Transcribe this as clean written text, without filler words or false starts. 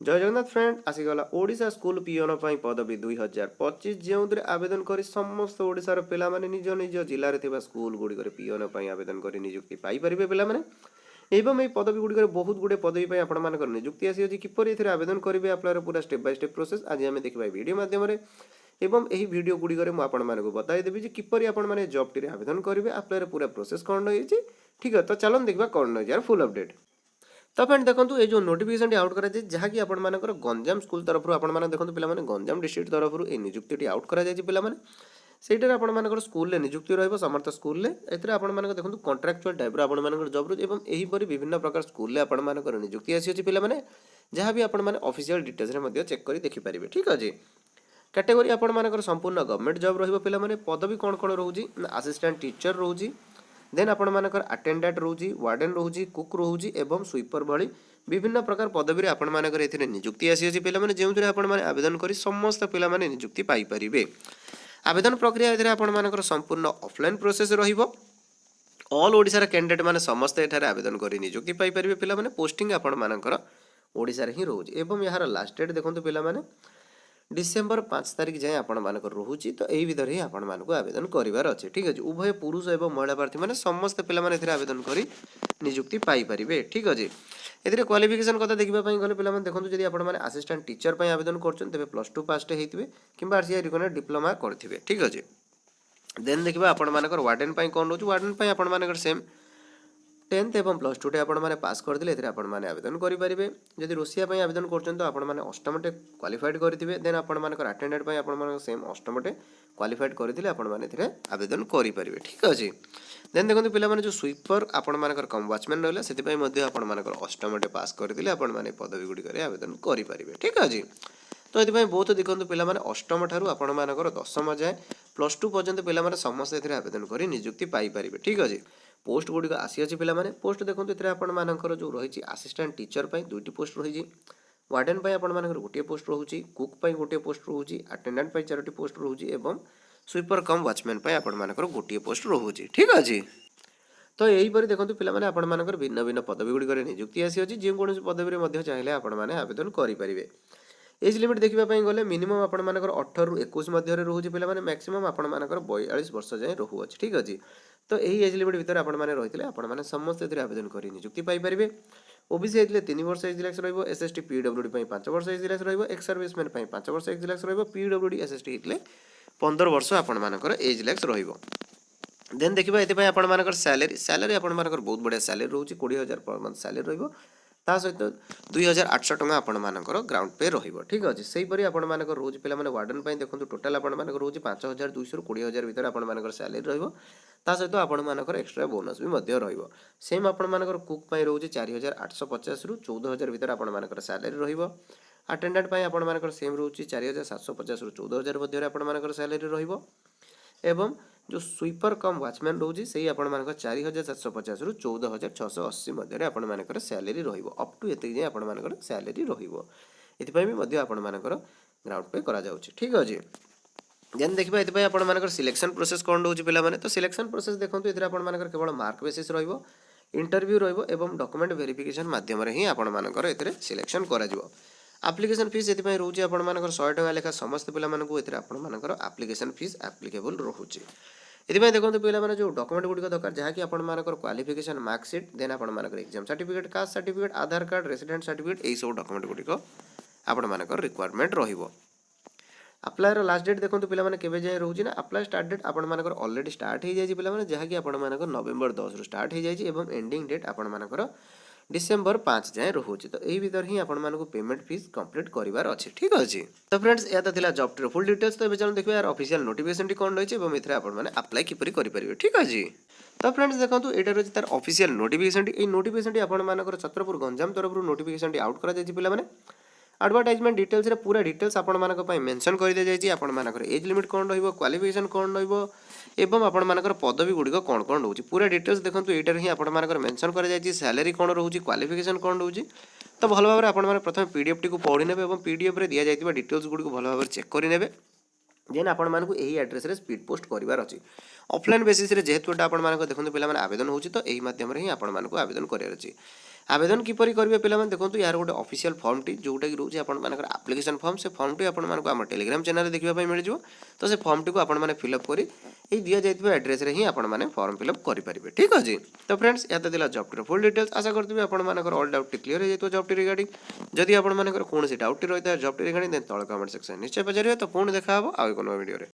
जय जगन्नाथ फ्रेंड आसीगला Odisha school peon पदवी 2025 जो आवेदन कर समस्त ओडिशार पिला माने निज निज जिले में स्कूल गुड़िक पियोन आवेदन कर नियुक्ति पाइपर पे एवं ये पदवी गुड़िक बहुत गुड़े पदवी आपर नियुक्ति आसी किपर ए आवेदन करेंगे आप पूरा स्टेप बाय स्टेप प्रोसेस आज आम देखा वीडियो मध्यम एवं यही वीडियो गुड़िक मुझे बताईदेवी किपर आपने जॉब टी आवेदन करेंगे आप पूरा प्रोसेस कौन रही ठीक है। तो चलो देखा कौन रही यार फुल अपडेट। तो फ्रेंड देखो ये जो नोटिफिकेशन आउट कर जहाँकि आपर गंजाम स्कूल तरफ आपने देखो पे गंजाम डिस्ट्रिक्ट तरफ ये नियुक्ति आउट कर ସେଇଟାରେ ଆପଣମାନଙ୍କର ସ୍କୁଲରେ ନିଯୁକ୍ତି ରହିବ ସମର୍ଥ ସ୍କୁଲରେ ଏଥିରେ ଆପଣମାନଙ୍କ ଦେଖନ୍ତୁ କଣ୍ଟ୍ରାକ୍ଚୁଆଲ ଟାଇପ୍ର ଆପଣମାନଙ୍କର ଜବ୍ ରହୁଛି ଏବଂ ଏହିପରି ବିଭିନ୍ନ ପ୍ରକାର ସ୍କୁଲରେ ଆପଣମାନଙ୍କର ନିଯୁକ୍ତି ଆସିଅଛି ପିଲାମାନେ ଯାହା ବି ଆପଣମାନେ ଅଫିସିଆଲ ଡିଟେଲ୍ସରେ ମଧ୍ୟ ଚେକ୍ କରି ଦେଖିପାରିବେ ଠିକ୍ ଅଛି। कैटेगरी आपणମାନଙ୍କର संपूर्ण गवर्नमेंट जॉब रहिबो पिलामाने पदवी कोन कोन रहउजी असिस्टेंट टीचर रहउजी देन आपणମାନଙ୍କର अटेंडेंट रहउजी वार्डन रहउजी कुक रहउजी एवं स्वीपर भली विभिन्न प्रकार पदवी रे आपणମାନଙ୍କର एथिरे नियुक्ति आसीअछि पिलामाने जेउथिरे आपणमाने आवेदन करी समस्त पिलामाने नियुक्ति पाई परिबे। आवेदन प्रक्रिया एथिरे आपणମାନଙ୍କର संपूर्ण ऑफलाइन प्रोसेस रहिबो ऑल ओडिसा रे कैंडिडेट माने समस्त एठारे आवेदन करी नियुक्ति पाई परिबे पिलामाने पोस्टिंग आपणମାନଙ୍କର ओडिसा रे ही रहउजी एवं यार लास्ट डेट देखंतु पिलामाने डिसेम्बर 5 तारिख जाए आपको रोचे तो यही भितर ही आपण आवेदन करार अच्छे ठीक अच्छे उभय पुरुष एवं महिला प्रार्थी मैंने समस्त पिला आवेदन कर नियुक्ति पाइपर ठीक अच्छे। ए क्वालिफिकेशन कथा देखापी गले पे देखो जी आपने असिस्टेंट टीचर पर आवेदन कर प्लस टू पास होते कि आरसीआई डिप्लोमा करेंगे ठीक अच्छे। देन देखा आपर वार्डन कौन रोचे वार्डन आपर सेम 10th एवं प्लस टू आपने पास करदे आपने आवेदन करेंगे जदि रोषिया आवेदन कर तो आपने अष्टमटे क्वालिफाइड करेंगे देन आपर अटेंडेंट आप सेम अष्टमटे क्वालिफाइड करते आपने आवेदन करेंगे ठीक अच्छे। देन देखो पे जो स्वीपर आपर कम वाचमैन रहा से आपर अष्टमटे पास करते आपने पदवी गुड़िक आवेदन करेंगे ठीक अच्छे। तो ये बहुत देखो पे अष्टम ठार आपर दशम जाए प्लस टू पर्यंत पे समस्त आवेदन कर नियुक्ति पाइपर ठीक अच्छे। पोस्ट गुड़िक आसी अच्छी पे पोस्ट देखो ये आपर जो रही असिस्टेंट टीचर दुईटी पोस्ट रही वार्डन आपर गोटे पोस्ट रोचे कुक गोटे पोस्ट रोचे अटेंडेंट 4टी पोस्ट रोचे और स्वीपर कम वाचमैन आपर गोटे पोस्ट रोचे ठीक अच्छे। तो यहीपर देखो पे आपर भिन्न भिन्न पदवी गुड़िक नियुक्ति आसी अच्छी जो कौन पदवी चाहिए आपने आवेदन करेंगे। एज लिमिट देखापी गले मिनिमम आपर 18 ରୁ 21 मध्य रोचे पे मैक्सिमम आपर 42 वर्ष जाए रोचे ठीक अच्छे। तो यही एज लिमिट भितर आपने रही आपने समस्त आवेदन कर नियुक्ति पाइपर। ओबीसी होते 3 वर्ष एज रिलैक्स रही एसएसटी पीडब्ल्यूडी 5 वर्ष एज रिलैक्स रही एक्स सर्विसमैन 5 वर्ष एज रिलैक्स रही पीडब्ल्यूडी एसएसटी होते 15 वर्ष आपर एज रिलैक्स रही। देन देखा ये आपर सैलरी सैलरी आपर बहुत बढ़िया सैलरी रोचे 20,000 पर मंथ सैलरी रही सहित 2,800 टଙ୍କା आपणମାନଙ୍କର ग्राउंड पे रहिबो ठीक अछि। सेही परि आपणମାନଙ୍କର रोज पिला माने वार्डन पई देखंतु टोटल आपणମାନଙ୍କର रोज 5,200 ରୁ 20,000 भितर आपणମାନଙ୍କର सैलरी रहिबो ता सहित आपणମାନଙ୍କର एक्स्ट्रा बोनस भी मध्य रहिबो। सेम आपणମାନଙ୍କର कुक पई रोज 4,850 ରୁ 14,000 भितर आपणମାନଙ୍କର सैलरी रहिबो। अटेंडेंट पई आपणମାନଙ୍କର सेम रोची 4,750 ରୁ 14,000 मध्य आपणମାନଙ୍କର सैलरी रहिबो एवं जो स्वीपर कम वाचमैन रोचे से आपण 4,750 ରୁ 14,680 मध्य आपण सैलरी रहिबो अप टू एते जे आपण सैलरी रहिबो एथिपई भी मध्य आपण ग्राउंड पे करा जाउछि ठीक अछि। देन देखबा एथिपई आपण सिलेक्शन प्रोसेस कोन रोचे पिला माने तो सिलेक्शन प्रोसेस देखंतु एथिरा आपण केवल मार्क बेसिस रहिबो इंटरव्यू रहिबो एवं डॉक्यूमेंट वेरिफिकेशन माध्यम रे ही आपण एथिरे सिलेक्शन करा जिवो। एप्लिकेशन फीस एथिपई रोचे आपण 100 टଙ୍କା लेखा समस्त पिला मानकु एथिरे आपण एप्लिकेशन फीस एप्लीकेबल रोचे। ये देखो पे जो डॉक्यूमेंट गुड़िक दरकार जहाँकि आपर क्वालिफिकेशन मार्कसीट देन आपर exam certificate caste certificate Aadhaar card resident certificate यही सब डॉक्यूमेंट गुड़िक आपर रिक्वायरमेंट रहिबो। अप्लायर लास्ट डेट देखो पे केवे जाए रोचे ना अप्लाई स्टार्ट डेट आपर ऑलरेडी स्टार्ट हो जाए पे जहाँकि आपर नवेम्बर 10 ରୁ स्टार्ट हो जाए एंडिंग डेट आपर डिसेम्बर 5 जाए रोचे। तो यही भीतर ही आपको पेमेंट फीस कंप्लीट करार अच्छे ठीक अच्छे। तो फ्रेंड्स या तो था जॉब टीर फुल डिटेल्स तो चलो देखिए यार ऑफिशियल नोटिफिकेशन टी कौन रही है ये आपने अप्लाई किपरि करेंगे ठीक अच्छे। तो फ्रेंड्स देखो यहाँ रही तार ऑफिशियल नोटिफिकेशन टी नोटिफिकेशन टी आपर छत्रपुर गंजाम तरफ नोटिफिकेशन टी आउट कर पे एडवर्टाइजमेंट डिटेल्स रे पूरा डिटेल्स आपण मेंशन कर दि जाइए आपर एज लिमिट कौन रही क्वालिफिकेशन कौन रही एवं आपर पदवी गुड़िक कौन कौन रोचे पूरा डिटेल्स देखो यहाँ ही आपर मेंशन कर जाइए सैलरी कौन रोचे क्वालिफिकेशन कौन रोचे। तो भल भाव में आप प्रथम पीडीएफ टी पढ़ी ने पीडीएफ रे दिया जाइए डिटेल्स गुड़िक भल भाव चेक करेंगे देन आपण यही एड्रेस रे स्पीड पोस्ट करार अच्छी ऑफलाइन बेसिस रे जेहेतु आपण देखो पे आवेदन होची तो यही माध्यम ही आपण आवेदन करार अच्छी। आवेदन किपरि करेंगे पे देखो यार गोटे ऑफिशियल फॉर्म टी जोटा कि रोचे आपर आप्लिकेशन फॉर्म से फॉर्म टी आम टेलीग्राम चैनल देखा मिल जाए तो से फॉर्म टी को आपने फिलअप कर दि जाइए एड्रेस रे ही आपने फॉर्म फिलअप करेंगे ठीक अच्छे। तो फ्रेंड्स या तो जॉब टी फुल डिटेल्स आशा करते आपर ऑल डाउट क्लियर हो जाए जॉब टी रिगार्डिंग जदि आपर कौन डाउट रही है जॉब टी रिगार्डिंग तले कमेंट सेक्शन निश्चय पचारे तो पुणी देखा आउ एक वीडियो।